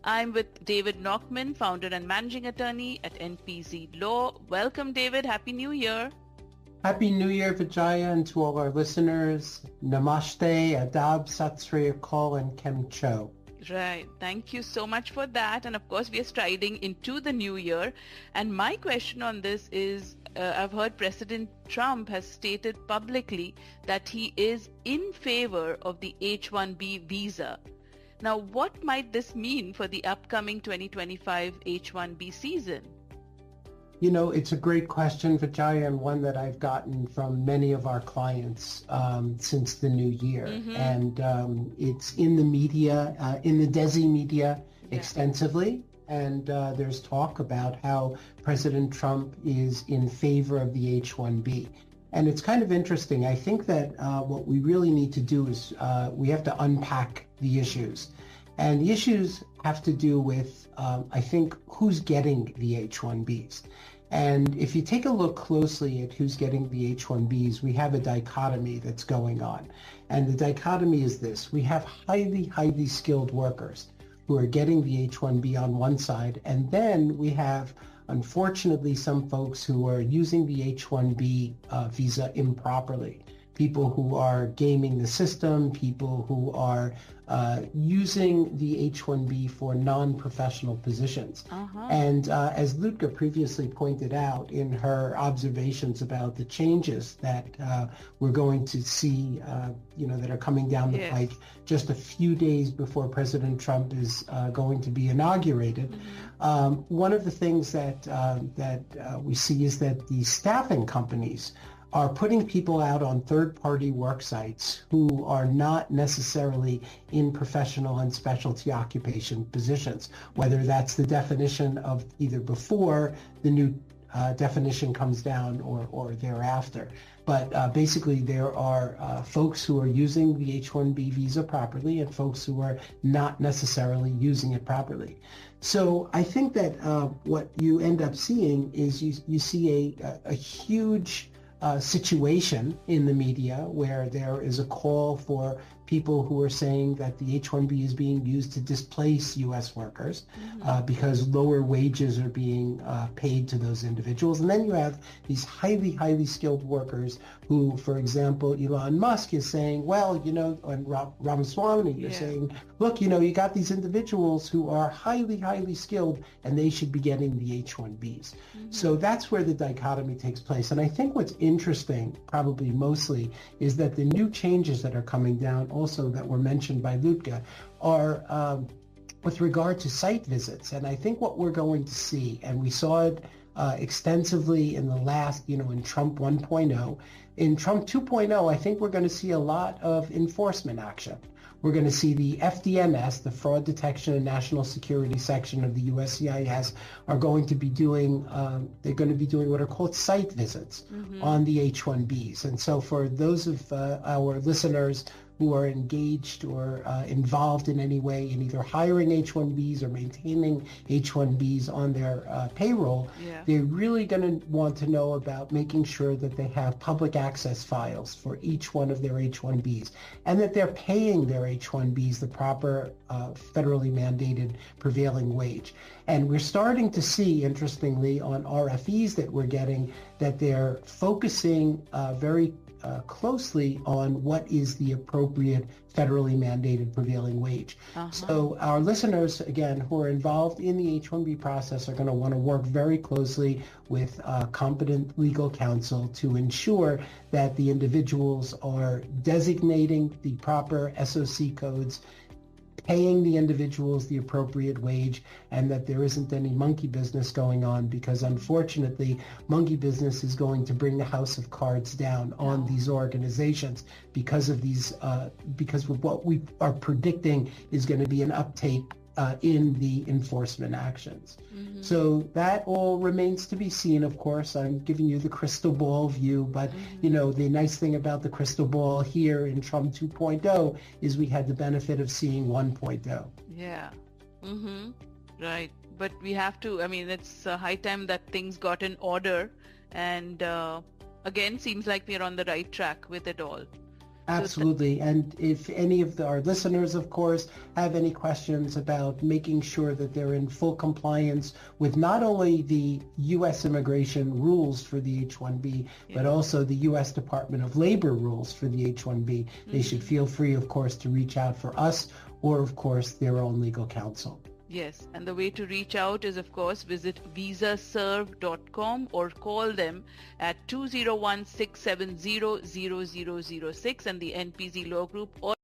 I'm with David Nachman, founder and managing attorney at NPZ Law. Welcome, David. Happy New Year. Happy New Year, Vijaya, and to all our listeners. Namaste, Adab, Sat Sri Akal, and Kem Cho. Right. Thank you so much for that. And of course, we are striding into the new year. And my question on this is, I've heard President Trump has stated publicly that he is in favor of the H-1B visa. Now, what might this mean for the upcoming 2025 H-1B season? You know, it's a great question, Vijaya, and one that I've gotten from many of our clients since the new year. Mm-hmm. And it's in the media, in the Desi media extensively. And there's talk about how President Trump is in favor of the H-1B. And it's kind of interesting. I think that what we really need to do is we have to unpack the issues. And the issues have to do with, I think, who's getting the H-1Bs. And if you take a look closely at who's getting the H-1Bs, we have a dichotomy that's going on. And the dichotomy is this. We have highly skilled workers who are getting the H-1B on one side. And then we have, unfortunately, some folks who are using the H-1B visa improperly. People who are gaming the system, people who are using the H-1B for non-professional positions. And as Lutka previously pointed out in her observations about the changes that we're going to see, that are coming down the pike just a few days before President Trump is going to be inaugurated, one of the things that we see is that the staffing companies are putting people out on third-party work sites who are not necessarily in professional and specialty occupation positions, whether that's the definition of either before the new definition comes down or thereafter. But basically there are folks who are using the H-1B visa properly and folks who are not necessarily using it properly. So I think that what you end up seeing is you see a huge situation in the media where there is a call for people who are saying that the H-1B is being used to displace U.S. workers because lower wages are being paid to those individuals. And then you have these highly skilled workers who, for example, Elon Musk is saying, well, and Ramaswamy is saying, look, you got these individuals who are highly skilled and they should be getting the H-1Bs. So that's where the dichotomy takes place. And I think what's interesting, probably mostly, is that the new changes that are coming down also that were mentioned by Lutka are with regard to site visits. And I think what we're going to see, and we saw it extensively in the last, in Trump 1.0, in Trump 2.0, I think we're going to see a lot of enforcement action. We're going to see the FDNS, the Fraud Detection and National Security section of the USCIS, are going to be doing, they're going to be doing what are called site visits on the H-1Bs. And so for those of our listeners who are engaged or involved in any way in either hiring H-1Bs or maintaining H-1Bs on their payroll, they're really going to want to know about making sure that they have public access files for each one of their H-1Bs and that they're paying their H-1Bs the proper federally mandated prevailing wage. And we're starting to see, interestingly, on RFEs that we're getting, that they're focusing very closely on what is the appropriate federally mandated prevailing wage. So our listeners, again, who are involved in the H-1B process are going to want to work very closely with competent legal counsel to ensure that the individuals are designating the proper SOC codes, paying the individuals the appropriate wage, and that there isn't any monkey business going on, because unfortunately monkey business is going to bring the house of cards down on these organizations because of these because of what we are predicting is going to be an uptake in the enforcement actions. So that all remains to be seen, of course. I'm giving you the crystal ball view, but the nice thing about the crystal ball here in Trump 2.0 is we had the benefit of seeing 1.0. Right. But we have to, it's high time that things got in order, and again, seems like we're on the right track with it all. Absolutely. And if any of our listeners, of course, have any questions about making sure that they're in full compliance with not only the U.S. immigration rules for the H-1B, but also the U.S. Department of Labor rules for the H-1B, they should feel free, of course, to reach out for us or, of course, their own legal counsel. Yes, and the way to reach out is, of course, visit visaserve.com or call them at 201-670-0006 and the NPZ Law Group, or